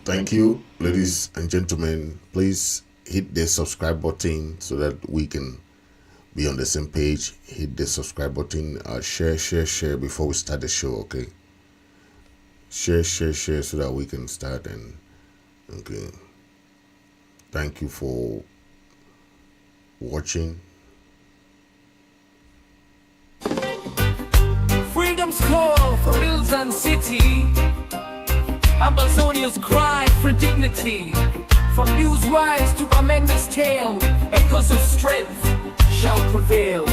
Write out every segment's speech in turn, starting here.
Thank you, ladies and gentlemen. Please hit the subscribe button so that we can be on the same page. Hit the subscribe button. Share before we start the show. Okay. Share so that we can start. And okay. Thank you for watching. Freedom's call for hills and city. Ambazonia's cry for dignity. From news rise to Amanda's tale, echoes of strength shall prevail.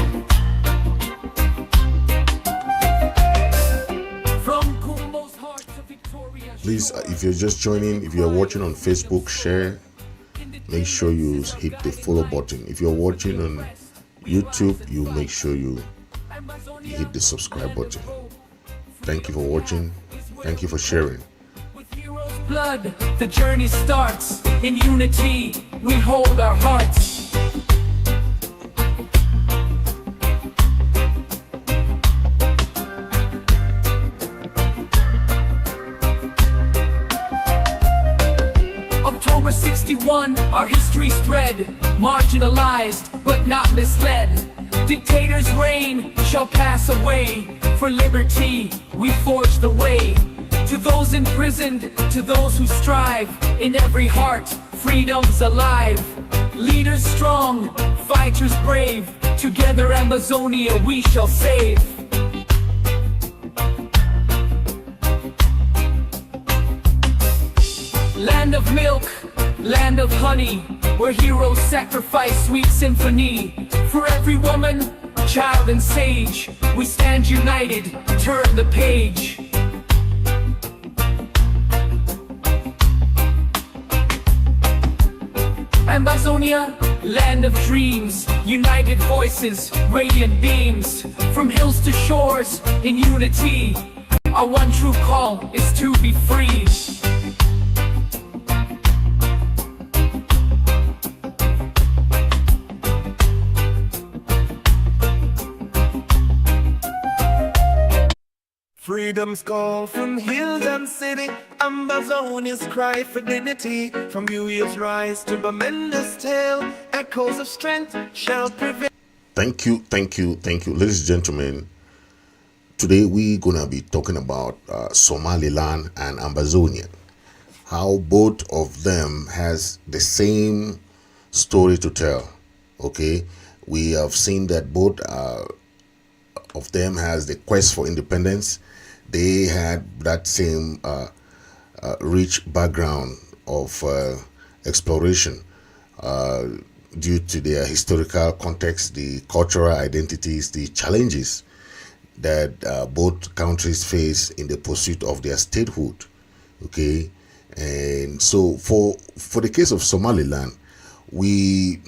From Kumbo's heart to Victoria. Please, if you're just joining, if you're watching on Facebook, share. Make sure you hit the follow button. If you're watching on YouTube, you make sure you hit the subscribe button. Thank you for watching. Thank you for sharing. Blood, the journey starts. In unity, we hold our hearts. October 61, our history's thread. Marginalized, but not misled. Dictators' reign shall pass away. For liberty, we forge the way. To those imprisoned, to those who strive, in every heart, freedom's alive. Leaders strong, fighters brave, together Ambazonia we shall save. Land of milk, land of honey, where heroes sacrifice sweet symphony. For every woman, child and sage, we stand united, turn the page. Ambazonia, land of dreams, united voices, radiant beams. From hills to shores, in unity, our one true call is to be free. Freedom's call from hills and city, Ambazonia's cry for dignity. From Uya's rise to Bamenda's tale, echoes of strength shall prevail. Thank you, ladies and gentlemen. Today we're gonna be talking about Somaliland and Ambazonia. How both of them has the same story to tell. Okay, we have seen that both of them has the quest for independence. They had that same rich background of exploration due to their historical context, the cultural identities, the challenges that both countries face in the pursuit of their statehood. Okay, and so for the case of Somaliland, we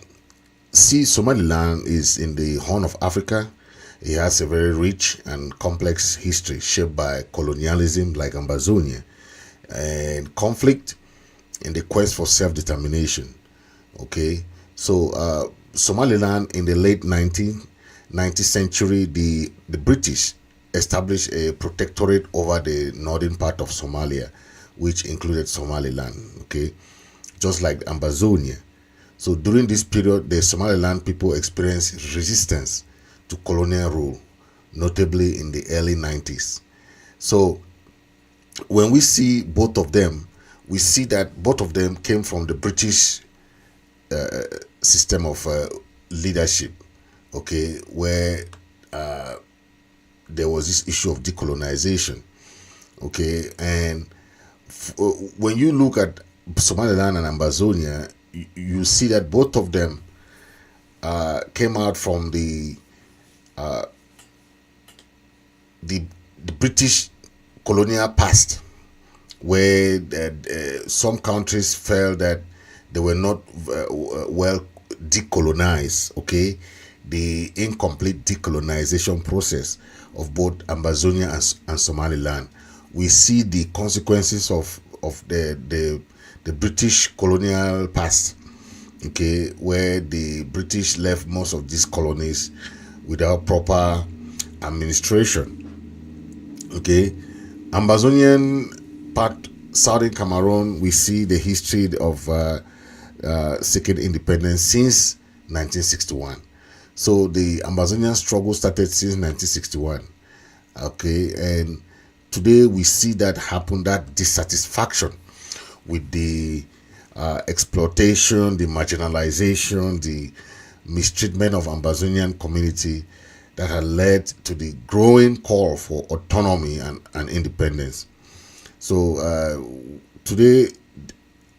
see Somaliland is in the Horn of Africa. It has a very rich and complex history shaped by colonialism like Ambazonia and conflict in the quest for self-determination. Okay, so Somaliland in the late 19th century, the British established a protectorate over the northern part of Somalia, which included Somaliland, okay, just like Ambazonia. So during this period, the Somaliland people experienced resistance to colonial rule, notably in the early 90s. So when we see both of them, we see that both of them came from the British system of leadership, okay, where there was this issue of decolonization, okay, and when you look at Somaliland and Ambazonia, you see that both of them came out from the British colonial past, where some countries felt that they were not well decolonized. Okay, the incomplete decolonization process of both Ambazonia and Somaliland. We see the consequences of the British colonial past. Okay, where the British left most of these colonies without proper administration. Okay, Ambazonian part, southern Cameroon, we see the history of seeking independence since 1961. So the Ambazonian struggle started since 1961. Okay, and today we see that happen, that dissatisfaction with the exploitation, the marginalization, the mistreatment of Ambazonian community that had led to the growing call for autonomy and independence. So today,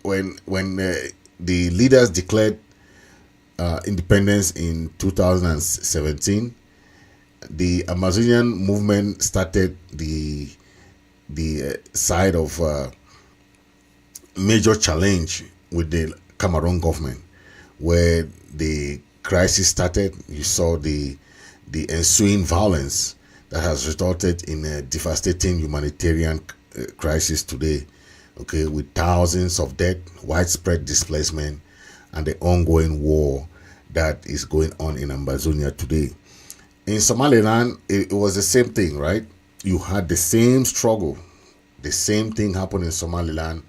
when the leaders declared independence in 2017, the Amazonian movement started the side of major challenge with the Cameroon government, where the crisis started. You saw the ensuing violence that has resulted in a devastating humanitarian crisis today, okay, with thousands of dead, widespread displacement, and the ongoing war that is going on in Ambazonia today. In Somaliland, it was the same thing, right? You had the same struggle. The same thing happened in Somaliland,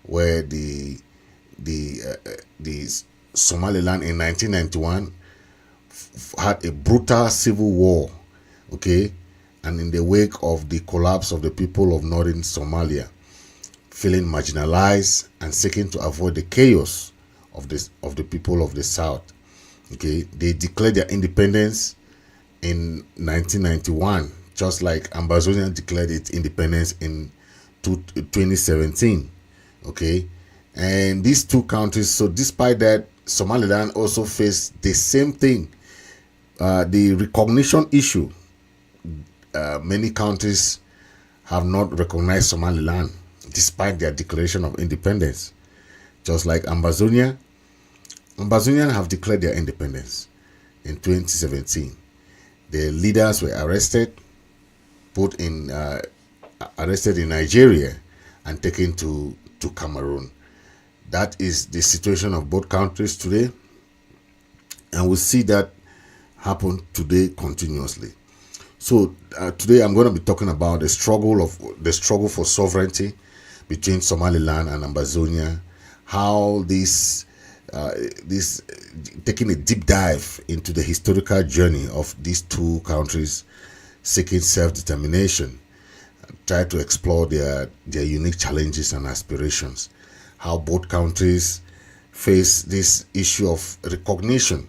where the Somaliland in 1991 had a brutal civil war, okay, and in the wake of the collapse of the people of northern Somalia, feeling marginalized and seeking to avoid the chaos of the people of the south, okay, they declared their independence in 1991, just like Ambazonia declared its independence in 2017, okay. And these two countries, so despite that, Somaliland also faced the same thing, the recognition issue. Many countries have not recognized Somaliland despite their declaration of independence. Just like Ambazonian have declared their independence in 2017. The leaders were arrested, arrested in Nigeria and taken to Cameroon. That is the situation of both countries today, and we see that happen today continuously. So today I'm going to be talking about the struggle for sovereignty between Somaliland and Ambazonia, how this taking a deep dive into the historical journey of these two countries seeking self-determination, try to explore their unique challenges and aspirations, how both countries face this issue of recognition.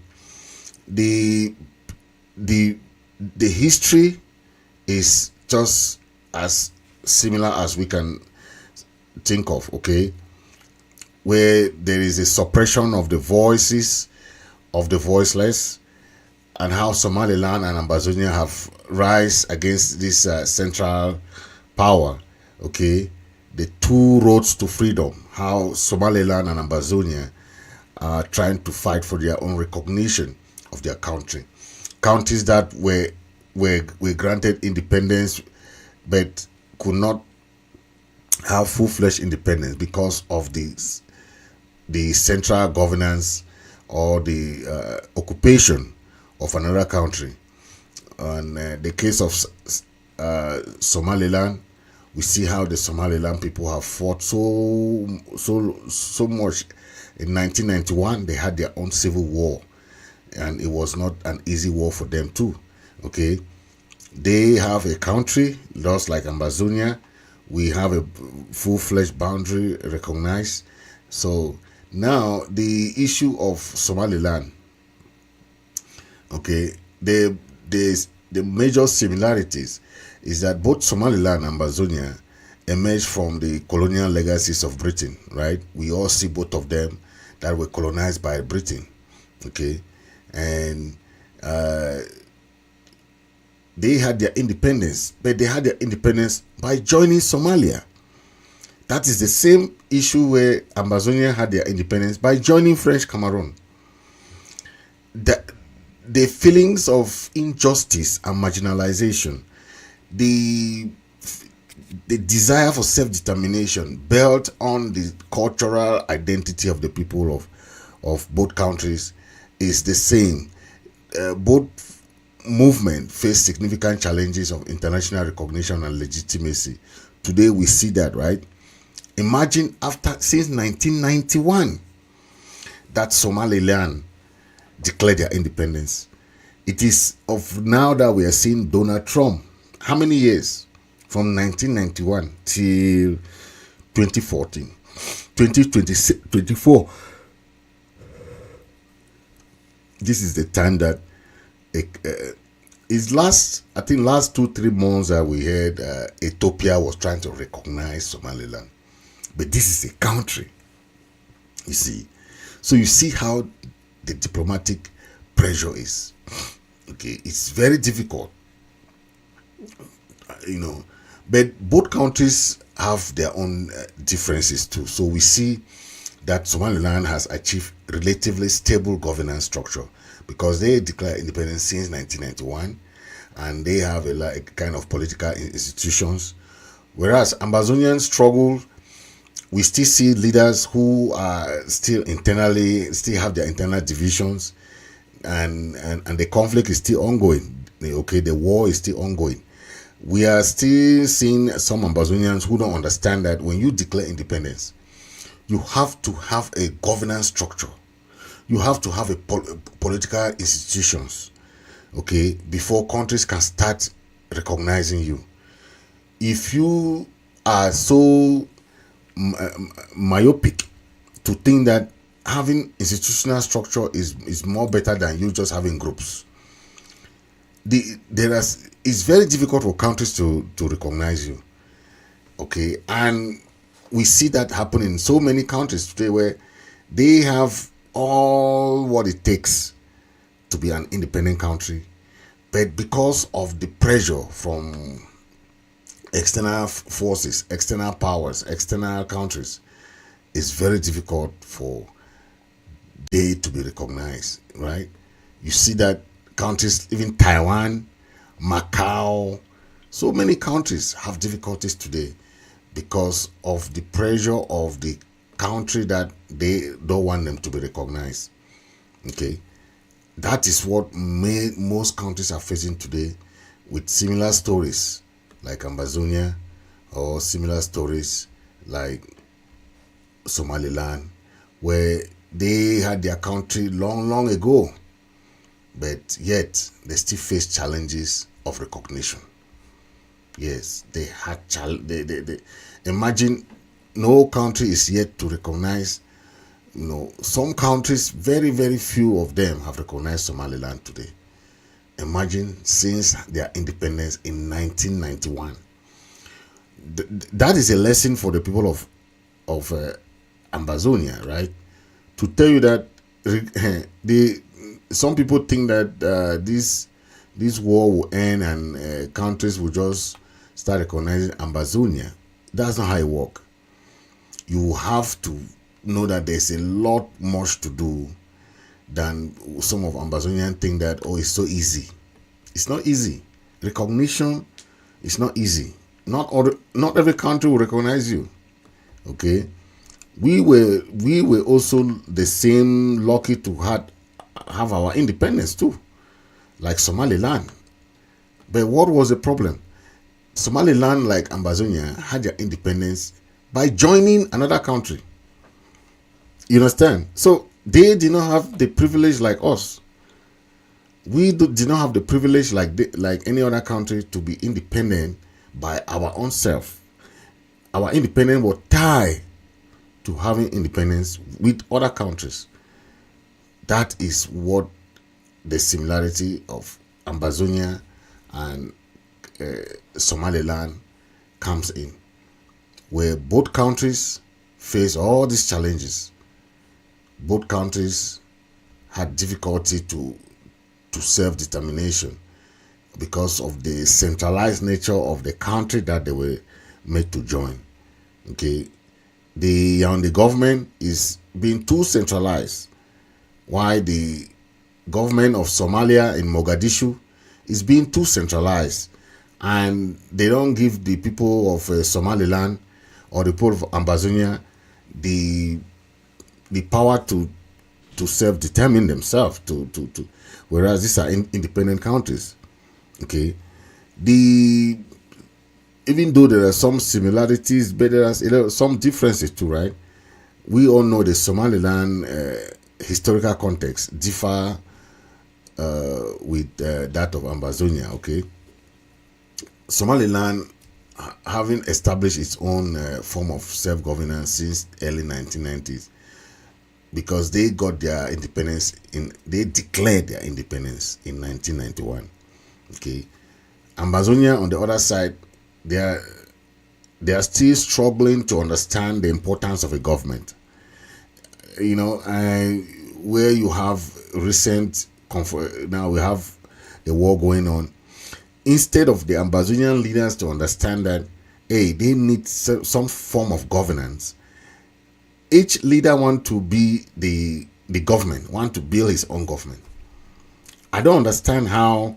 The history is just as similar as we can think of, okay, where there is a suppression of the voices of the voiceless, and how Somaliland and Ambazonia have rise against this central power, okay, the two roads to freedom, how Somaliland and Ambazonia are trying to fight for their own recognition of their country. Countries that were granted independence but could not have full-fledged independence because of the central governance or the occupation of another country. And the case of Somaliland, we see how the Somaliland people have fought so much. In 1991, they had their own civil war, and it was not an easy war for them too. Okay, they have a country just like Ambazonia. We have a full-fledged boundary recognized. So now the issue of Somaliland, okay, the major similarities is that both Somaliland and Ambazonia emerged from the colonial legacies of Britain, right? We all see both of them that were colonized by Britain, okay? And they had their independence, but they had their independence by joining Somalia. That is the same issue where Ambazonia had their independence by joining French Cameroon. The feelings of injustice and marginalization, the desire for self-determination built on the cultural identity of the people of both countries is the same. Both movement faced significant challenges of international recognition and legitimacy. Today we see that, right? Imagine since 1991 that Somaliland declared their independence. It is of now that we are seeing Donald Trump. How many years? From 1991 till 2014, 2024. This is the time that last 2-3 months that we heard Ethiopia was trying to recognize Somaliland. But this is a country, you see. So you see how the diplomatic pressure is. Okay, it's very difficult, but both countries have their own differences too. So we see that Somaliland has achieved relatively stable governance structure because they declared independence since 1991, and they have a kind of political institutions. Whereas Ambazonian struggle, we still see leaders who are still have their internal divisions, and the conflict is still ongoing. Okay, the war is still ongoing. We are still seeing some Ambazonians who don't understand that when you declare independence, you have to have a governance structure. You have to have a political institutions, okay, before countries can start recognizing you. If you are so myopic to think that having institutional structure is more better than you just having groups, it's very difficult for countries to recognize you. Okay, and we see that happen in so many countries today where they have all what it takes to be an independent country, but because of the pressure from external forces, external powers, external countries, it's very difficult for they to be recognized, right? You see that countries, even Taiwan, Macau, so many countries have difficulties today because of the pressure of the country that they don't want them to be recognized. Okay, that is what most countries are facing today, with similar stories like Ambazonia or similar stories like Somaliland, where they had their country long ago, but yet they still face challenges of recognition. Yes, they had imagine no country is yet to recognize. Some countries, very few of them have recognized Somaliland today. Imagine since their independence in 1991. That is a lesson for the people of Ambazonia, right? To tell you that some people think that this war will end and countries will just start recognizing Ambazonia. That's not how it works. You have to know that there's a lot much to do than some of Ambazonians think that, it's so easy. It's not easy. Recognition is not easy. Not every country will recognize you. Okay, we were also the same lucky to have our independence too, like Somaliland. But what was the problem? Somaliland, like Ambazonia, had their independence by joining another country. You understand? So they did not have the privilege like us. We did not have the privilege like any other country to be independent by our own self. Our independence was tied to having independence with other countries. That is what the similarity of Ambazonia and Somaliland comes in, where both countries face all these challenges. Both countries had difficulty to self-determination because of the centralized nature of the country that they were made to join. Okay, the government is being too centralized, while the government of Somalia in Mogadishu is being too centralized, and they don't give the people of Somaliland or the people of Ambazonia the power to self-determine themselves. whereas these are independent countries. Okay, the even though there are some similarities, but there are some differences too, right? We all know the Somaliland historical context differ with that of Ambazonia. Okay, Somaliland having established its own form of self-governance since early 1990s, because they got their independence they declared their independence in 1991. Okay, Ambazonia on the other side, they are still struggling to understand the importance of a government. You know, where you have recent now we have the war going on. Instead of the Ambazonian leaders to understand that, hey, they need some form of governance, each leader want to be the government, want to build his own government. I don't understand how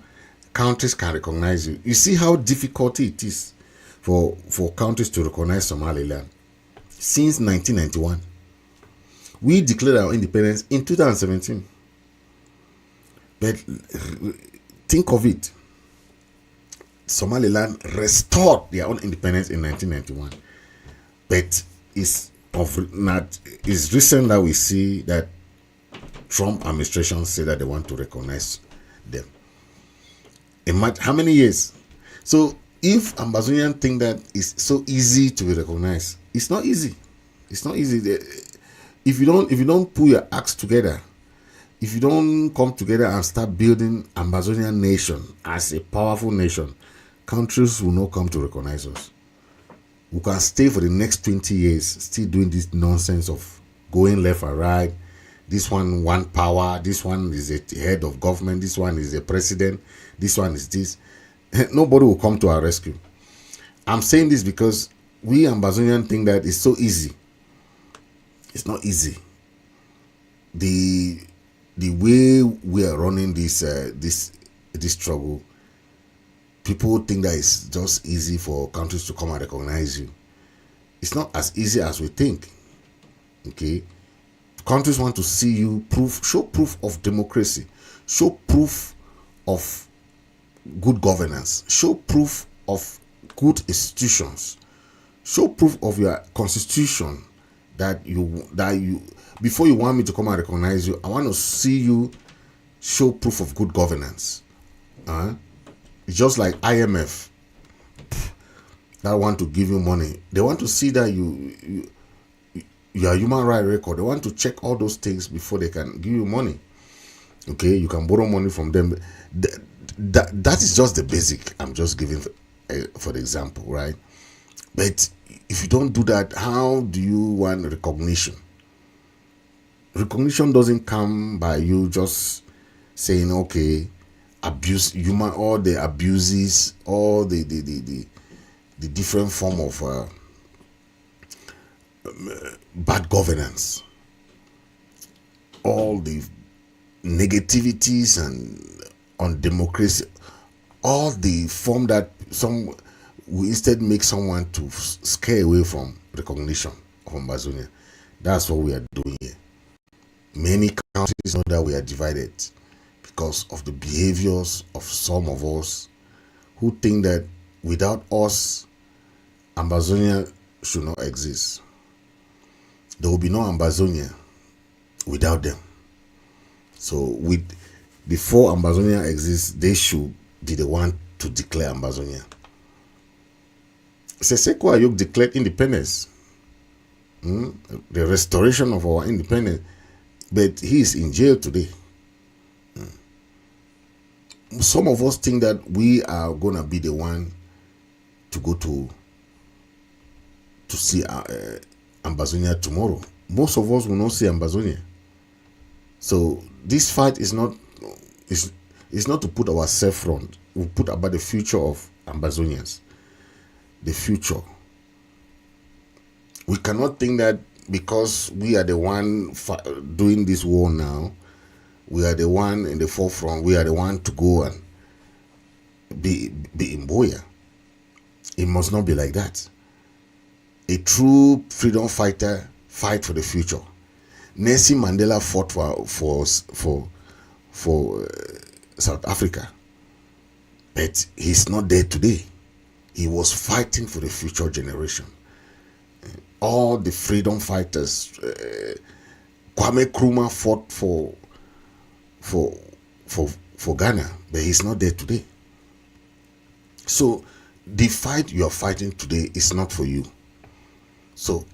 countries can recognize you. You see how difficult it is for countries to recognize Somaliland. Since 1991, we declared our independence in 2017. But think of it. Somaliland restored their own independence in 1991. But it's recent that we see that Trump administration say that they want to recognize them. How many years? So if Ambazonian think that it's so easy to be recognized, it's not easy. It's not easy. If you don't put your acts together, if you don't come together and start building Ambazonian nation as a powerful nation, countries will not come to recognize us. We can stay for the next 20 years still doing this nonsense of going left or right. This one power, this one is a head of government, this one is a president, this one is this. Nobody will come to our rescue. I'm saying this because we Ambazonian think that it's so easy. It's not easy. The way we are running this struggle, people think that it's just easy for countries to come and recognize you. It's not as easy as we think. Okay, countries want to see you show proof of democracy, show proof of good governance, show proof of good institutions, show proof of your constitution that you before you want me to come and recognize you. I want to see you show proof of good governance. It's just like IMF that want to give you money. They want to see that your human rights record. They want to check all those things before they can give you money. Okay, you can borrow money from them. That is just the basic. I'm just giving for the example, right? But if you don't do that, how do you want recognition? Recognition doesn't come by you just saying, okay, abuse human, all the abuses, all the different form of bad governance, all the negativities and on democracy, all the form that some we instead make someone to scare away from recognition of Ambazonia. That's what we are doing here. Many countries know that we are divided because of the behaviors of some of us who think that without us, Ambazonia should not exist. There will be no Ambazonia without them. So before Ambazonia exists, they should be the one to declare Ambazonia. Seseko Ayok declared independence. The restoration of our independence. But he is in jail today. Some of us think that we are going to be the one to go to see Ambazonia tomorrow. Most of us will not see Ambazonia. So this fight is not to put ourselves front. We put about the future of Ambazonians. The future. We cannot think that because we are the one doing this war now, we are the one in the forefront, we are the one to go and be in Boya. It must not be like that. A true freedom fighter fight for the future. Nelson Mandela fought for South Africa, but he's not there today. He was fighting for the future generation. All the freedom fighters, Kwame Nkrumah fought for Ghana, but he's not there today. So the fight you are fighting today is not for you. So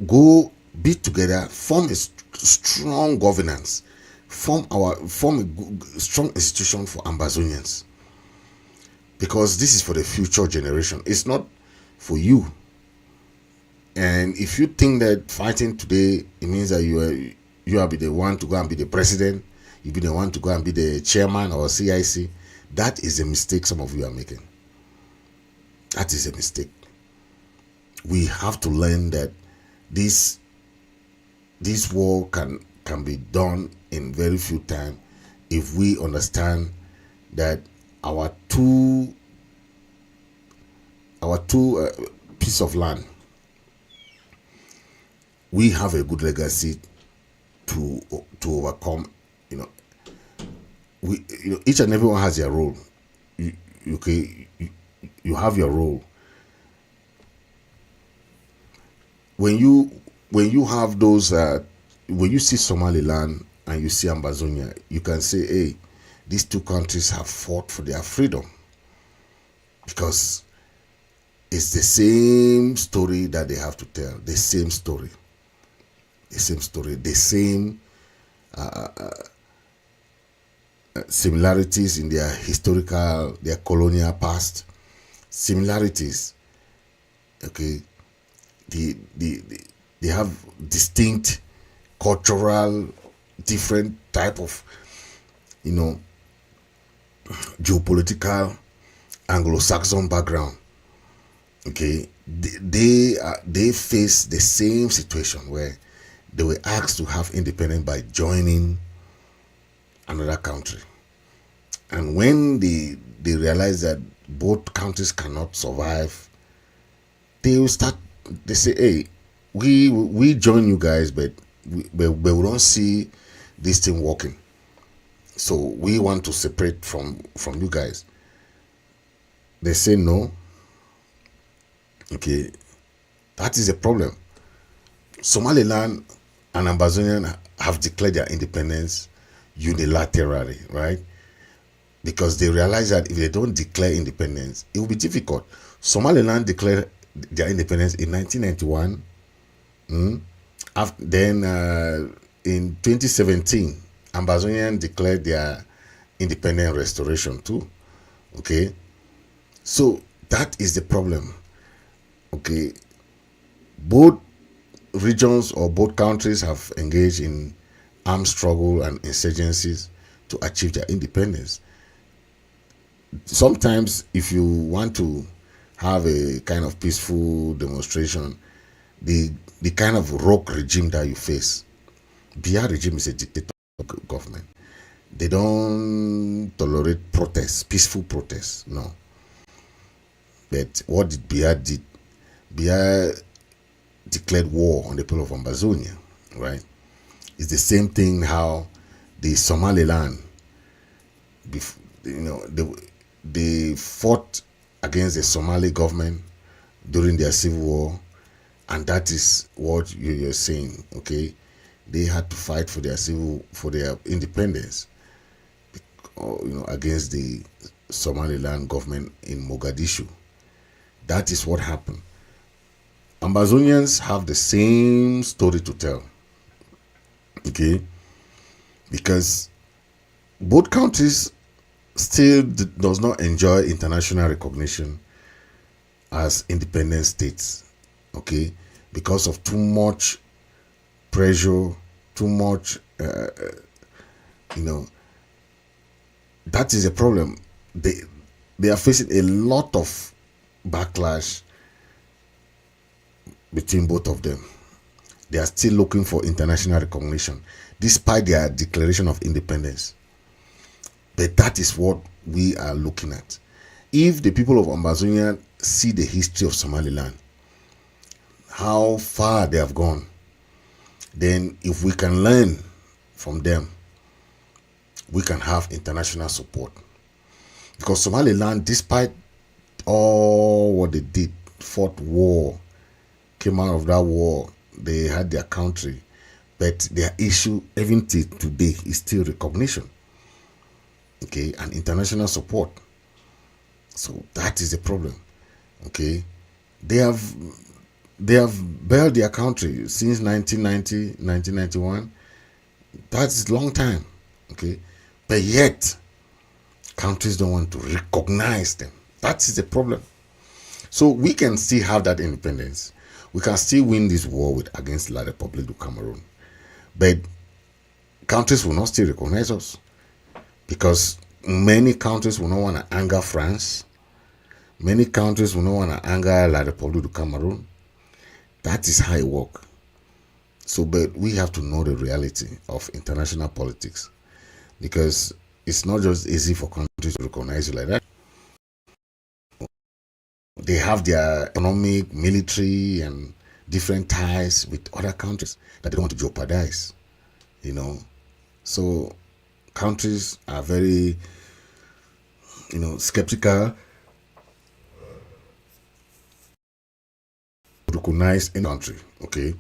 go be together, form a strong governance, form a strong institution for Ambazonians, because this is for the future generation. It's not for you. And if you think that fighting today, it means that you are be the one to go and be the president, you be the one to go and be the chairman or CIC, that is a mistake some of you are making. That is a mistake. We have to learn that this war can be done in very few time if we understand that our two piece of land, we have a good legacy to overcome. Each and everyone has their role. You have your role. When you have those, when you see Somaliland and you see Ambazonia, you can say, hey, these two countries have fought for their freedom, because it's the same story that they have to tell. The same story, the same similarities in their historical, their colonial past, similarities. Okay, they have distinct cultural, different type of, geopolitical Anglo-Saxon background. Okay, they face the same situation where they were asked to have independence by joining another country, and when they realize that both countries cannot survive, they say, hey, we join you guys, but we don't see this thing working, so we want to separate from you guys. They say no. Okay, that is a problem. Somaliland and Ambazonia have declared their independence unilaterally, right? Because they realize that if they don't declare independence, it will be difficult. Somaliland declared their independence in 1991. Then in 2017, Ambazonian declared their independent restoration too. Okay, so that is the problem. Okay, both regions or both countries have engaged in armed struggle and insurgencies to achieve their independence. Sometimes, if you want to have a kind of peaceful demonstration, the kind of rogue regime that you face, Biya regime is a dictator government. They don't tolerate protests, peaceful protests, no. But what did Biya did? Biya declared war on the people of Ambazonia, right? It's the same thing how the Somaliland, they fought against the Somali government during their civil war, and that is what you're saying. Okay, they had to fight for their independence, against the Somaliland government in Mogadishu. That is what happened. Ambazonians have the same story to tell. Okay, because both countries still does not enjoy international recognition as independent states. Okay, because of too much pressure, too much, that is a problem. They are facing a lot of backlash between both of them. They are still looking for international recognition despite their declaration of independence. But that is what we are looking at. If the people of Ambazonia see the history of Somaliland, how far they have gone, then if we can learn from them, we can have international support. Because Somaliland, despite all what they did, fought war, came out of that war, they had their country, but their issue, even till today, is still recognition, okay, and international support. So that is the problem, okay. They have built their country since 1990, 1991. That's a long time, okay, but yet countries don't want to recognize them. That is the problem. So we can still have that independence. We can still win this war against La Republic of Cameroon. But countries will not still recognize us because many countries will not want to anger France. Many countries will not want to anger La Republic of Cameroon. That is how it works. So, but we have to know the reality of international politics because it's not just easy for countries to recognize you like that. They have their economic, military, and different ties with other countries that they don't want to jeopardize, you know. So countries are very, skeptical to recognize any country, okay.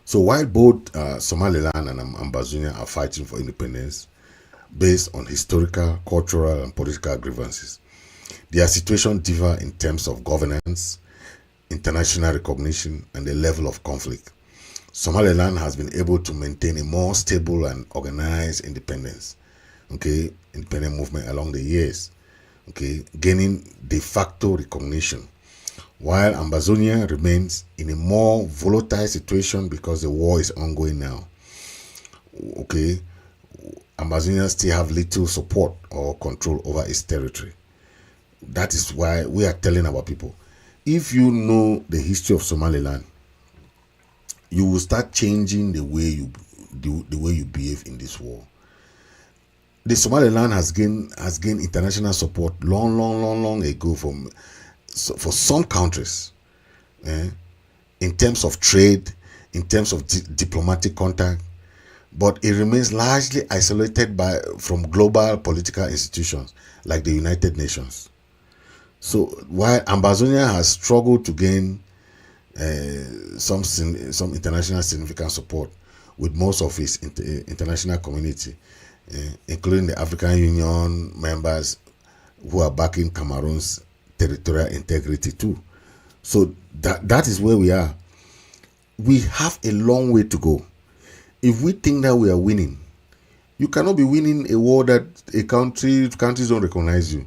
So while both Somaliland and Ambazonia are fighting for independence based on historical, cultural, and political grievances, their situation differ in terms of governance, international recognition, and the level of conflict. Somaliland has been able to maintain a more stable and organized independent movement along the years, okay, gaining de facto recognition, while Ambazonia remains in a more volatile situation because the war is ongoing now. Okay, Ambazonia still have little support or control over its territory. That is why we are telling our people, if you know the history of Somaliland, you will start changing the way you behave in this war. The Somaliland has gained international support long ago for some countries, in terms of trade, in terms of diplomatic contact, but it remains largely isolated from global political institutions like the United Nations. So while Ambazonia has struggled to gain some international significant support with most of its international community, including the African Union members who are backing Cameroon's territorial integrity too. So that is where we are. We have a long way to go. If we think that we are winning, you cannot be winning a war that countries don't recognize you.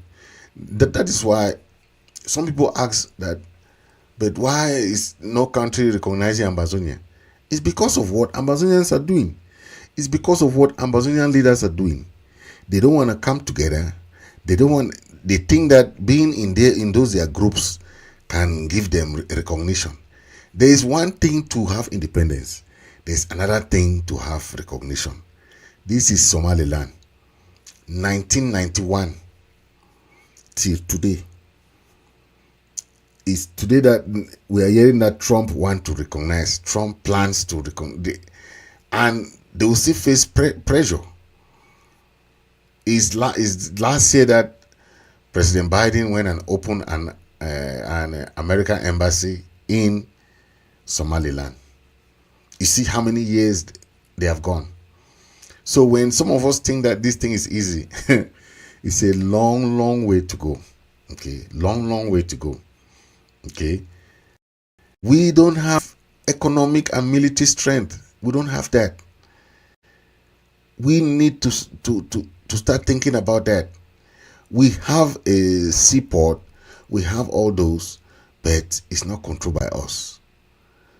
That is why some people ask that, but why is no country recognizing Ambazonia? It's because of what Ambazonians are doing. It's because of what Ambazonian leaders are doing. They don't want to come together. They think that being in those their groups can give them recognition. There is one thing to have independence. There's another thing to have recognition. This is Somaliland, 1991 till today. It's today that we are hearing that Trump wants to recognize. Trump plans to recognize, and they will still face pressure. It's last year that President Biden went and opened an American embassy in Somaliland. You see how many years they have gone. So when some of us think that this thing is easy, it's a long way to go. Okay, long way to go. Okay, we don't have economic and military strength. We don't have that. We need to start thinking about that. We have a seaport, we have all those, but it's not controlled by us.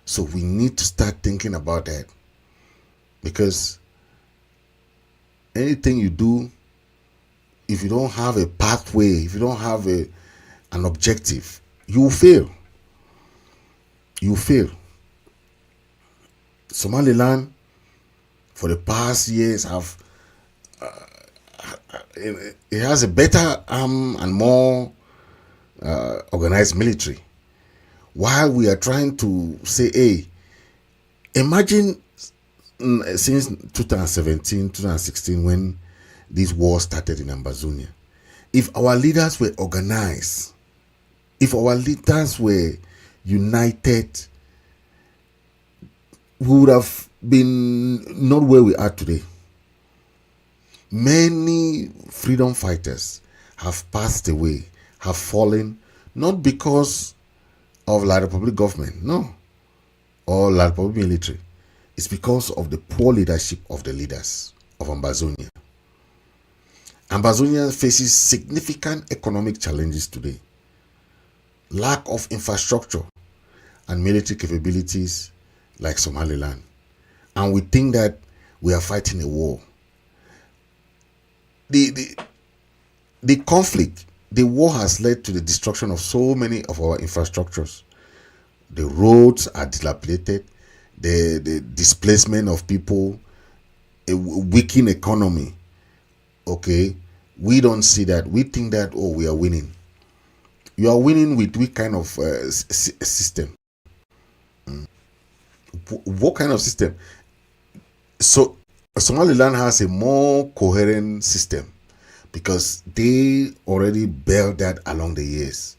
So we need to start thinking about that, because anything you do, if you don't have a pathway, if you don't have an objective, you will fail. You fail. Somaliland, for the past years, it has a better and more organized military. While we are trying to say, hey, imagine since 2017, 2016, when this war started in Ambazonia, if our leaders were organized, if our leaders were united, we would have been not where we are today. Many freedom fighters have passed away, have fallen, not because of La Republic government, no, or La Republic military. It's because of the poor leadership of the leaders of Ambazonia. Ambazonia faces significant economic challenges today. Lack of infrastructure and military capabilities like Somaliland. And we think that we are fighting a war. The conflict, the war has led to the destruction of so many of our infrastructures. The roads are dilapidated, the displacement of people, a weakened economy. Okay, we don't see that. We think that, oh, we are winning. You are winning with which kind of system? What kind of system? So Somaliland has a more coherent system because they already built that along the years.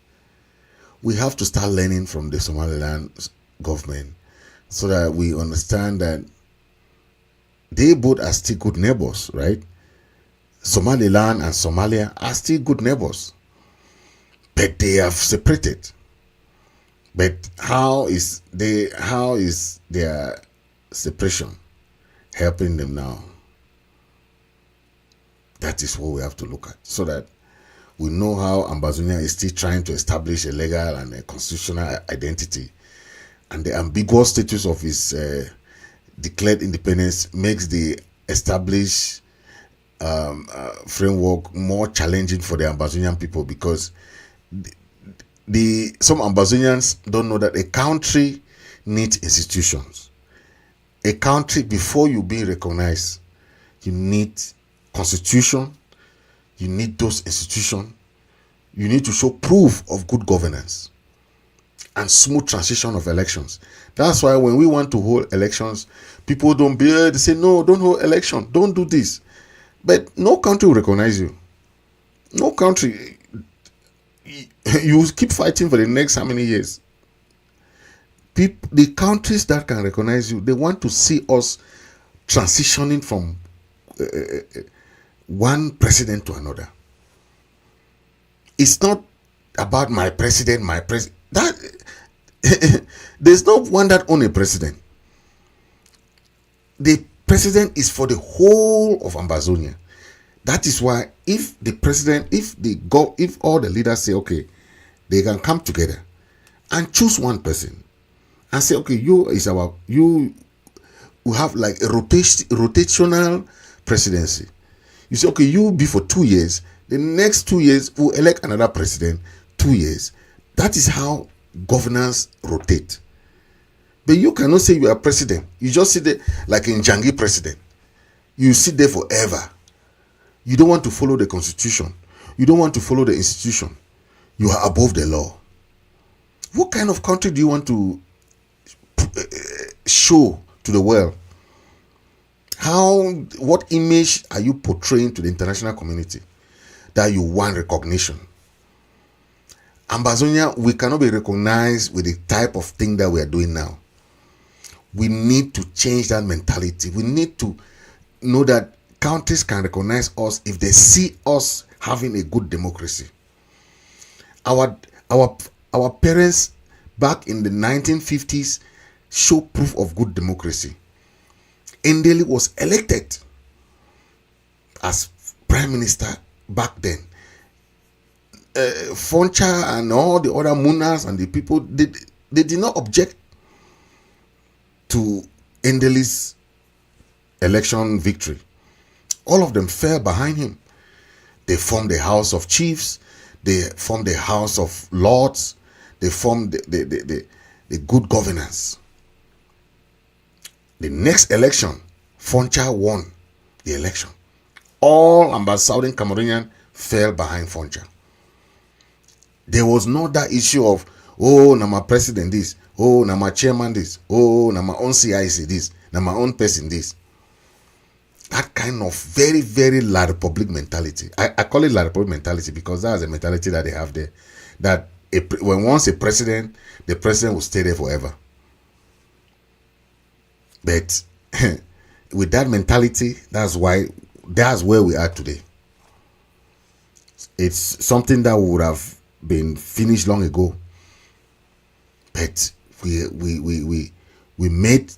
We have to start learning from the Somaliland government so that we understand that they both are still good neighbors, right? Somaliland and Somalia are still good neighbors, but they have separated. But how is their separation helping them now? That is what we have to look at, so that we know how Ambazonia is still trying to establish a legal and a constitutional identity, and the ambiguous status of its declared independence makes the established framework more challenging for the Ambazonian people, because some Ambazonians don't know that a country needs institutions. A country, before you be recognized, you need constitution, you need those institutions, you need to show proof of good governance and smooth transition of elections. That's why when we want to hold elections, people don't they say, no, don't hold election, don't do this. But no country will recognize you. No country. You keep fighting for the next how many years? The countries that can recognize you, they want to see us transitioning from one president to another. It's not about my president. That there's no one that owns a president. The president is for the whole of Ambazonia. That is why if the president, if all the leaders say, okay, they can come together and choose one person and say, okay, you have like a rotational presidency. You say, okay, you be for 2 years. The next 2 years, we'll elect another president, 2 years. That is how governance rotate. But you cannot say you are president. You just sit there like in Jangi president. You sit there forever. You don't want to follow the constitution. You don't want to follow the institution. You are above the law. What kind of country do you want to show to the world? What image are you portraying to the international community that you want recognition? Ambazonia, we cannot be recognized with the type of thing that we are doing now. We need to change that mentality. We need to know that countries can recognize us if they see us having a good democracy. Our parents back in the 1950s show proof of good democracy. Ndeli was elected as prime minister back then. Foncha and all the other Munas and the people, they did not object to Ndeli's election victory. All of them fell behind him. They formed the House of Chiefs. They formed the House of Lords. They formed the good governance. The next election, Foncha won the election. All Southern Cameroonians fell behind Foncha. There was not that issue of, oh, na my president this, oh, na my chairman this, oh, na my own CIC this, Now my own person this. That kind of very, very La Republic mentality. I call it La Republic mentality because that's a mentality that they have there. That when once a president, the president will stay there forever. But with that mentality, that's where we are today. It's something that would have been finished long ago. But we made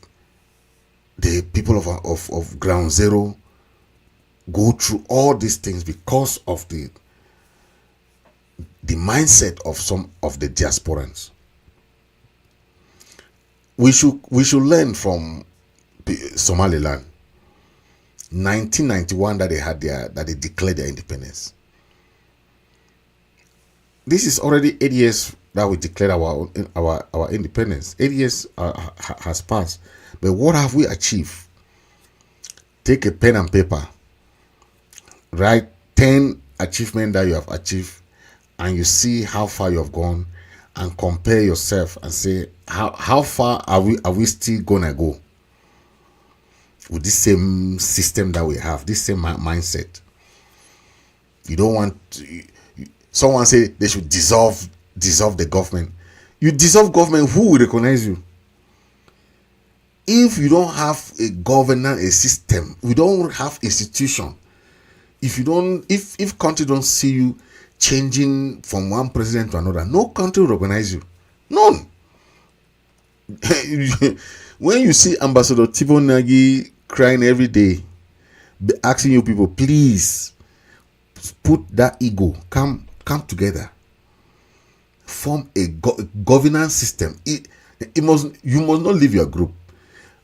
the people of ground zero go through all these things because of the mindset of some of the diasporans. We should learn from Somaliland. 1991 that they declared their independence. This is already 8 years that we declared our independence. 8 years has passed. But what have we achieved? Take a pen and paper. Write 10 achievements that you have achieved, and you see how far you have gone, and compare yourself and say, how far are we still gonna go with this same system that we have, this same mindset? You don't want someone say they should dissolve the government. You dissolve government, who will recognize you? If you don't have a governance, a system, we don't have institution. If country don't see you changing from one president to another, no country will recognize you. None. When you see Ambassador Tibo Nagy crying every day, asking you people, please put that ego, come together, form a governance system. You must not leave your group,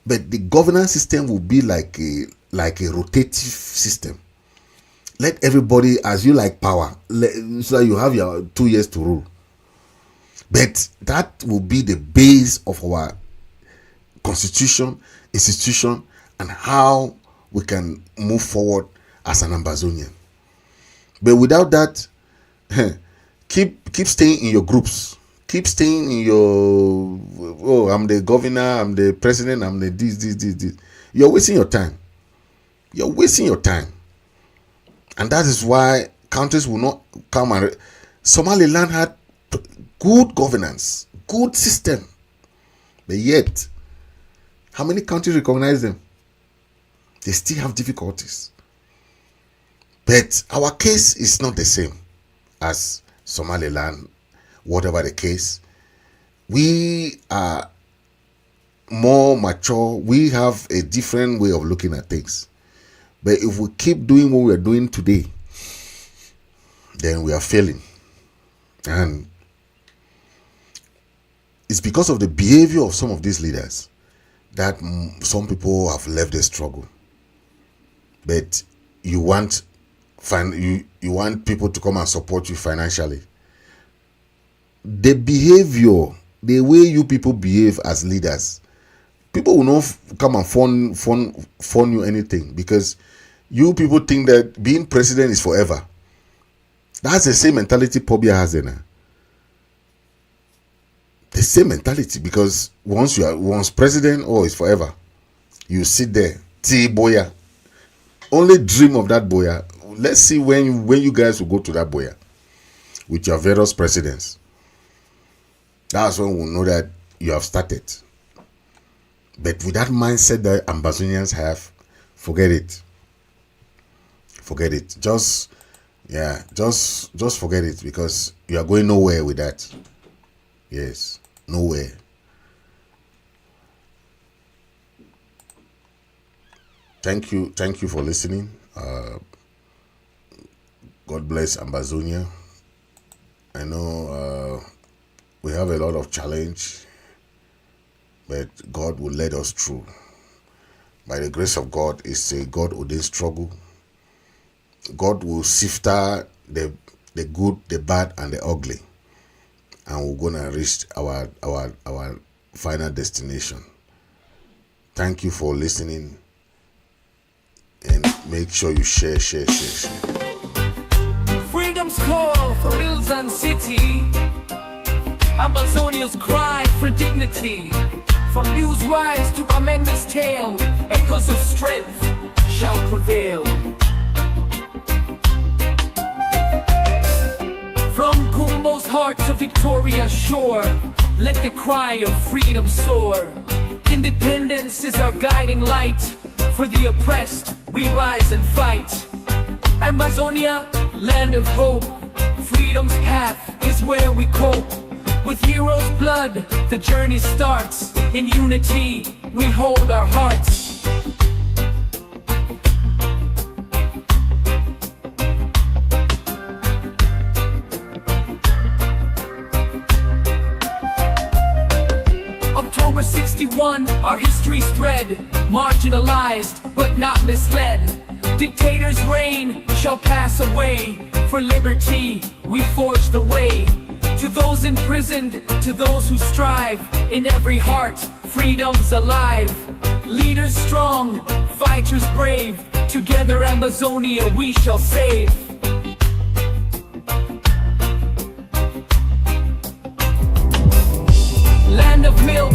but the governance system will be like a rotative system. Let everybody, as you like power, so that you have your 2 years to rule. But that will be the base of our constitution, institution, and how we can move forward as an Ambazonian. But without that, keep staying in your groups. Keep staying in your, I'm the governor, I'm the president, I'm the this. You're wasting your time. You're wasting your time. And that is why countries will not come and... Somaliland had good governance, good system. But yet, how many countries recognize them? They still have difficulties. But our case is not the same as Somaliland, whatever the case. We are more mature. We have a different way of looking at things. But if we keep doing what we are doing today, then we are failing. And it's because of the behavior of some of these leaders that some people have left the struggle. But you want people to come and support you financially. The behavior, the way you people behave as leaders, people will not come and phone you anything, because you people think that being president is forever. That's the same mentality Pobia has in her. The same mentality, because once president, it's forever. You sit there, boya. Only dream of that boya. Let's see when you guys will go to that boya with your various presidents. That's when we'll know that you have started. But with that mindset that Ambazonians have, forget it. Forget it. Just forget it, because you are going nowhere with that. Yes, nowhere. Thank you for listening. God bless Ambazonia. I know we have a lot of challenge, but God will lead us through. By the grace of God, it's a God-ordained struggle. God will sift out the good, the bad, and the ugly, and we're gonna reach our final destination. Thank you for listening, and make sure you share. Freedom's call for hills and city. Ambazonia's cry for dignity. From Muse rise to Amanda's tale, echoes of strength shall prevail. From Kumbo's heart to Victoria's shore, let the cry of freedom soar. Independence is our guiding light. For the oppressed, we rise and fight. Ambazonia, land of hope. Freedom's path is where we cope. With heroes' blood, the journey starts. In unity, we hold our hearts. October 61, our history's thread. Marginalized, but not misled. Dictators' reign shall pass away. For liberty, we forge the way. To those imprisoned, to those who strive, in every heart, freedom's alive. Leaders strong, fighters brave. Together Ambazonia we shall save. Land of milk,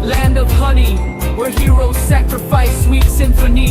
land of honey, where heroes sacrifice sweet symphony.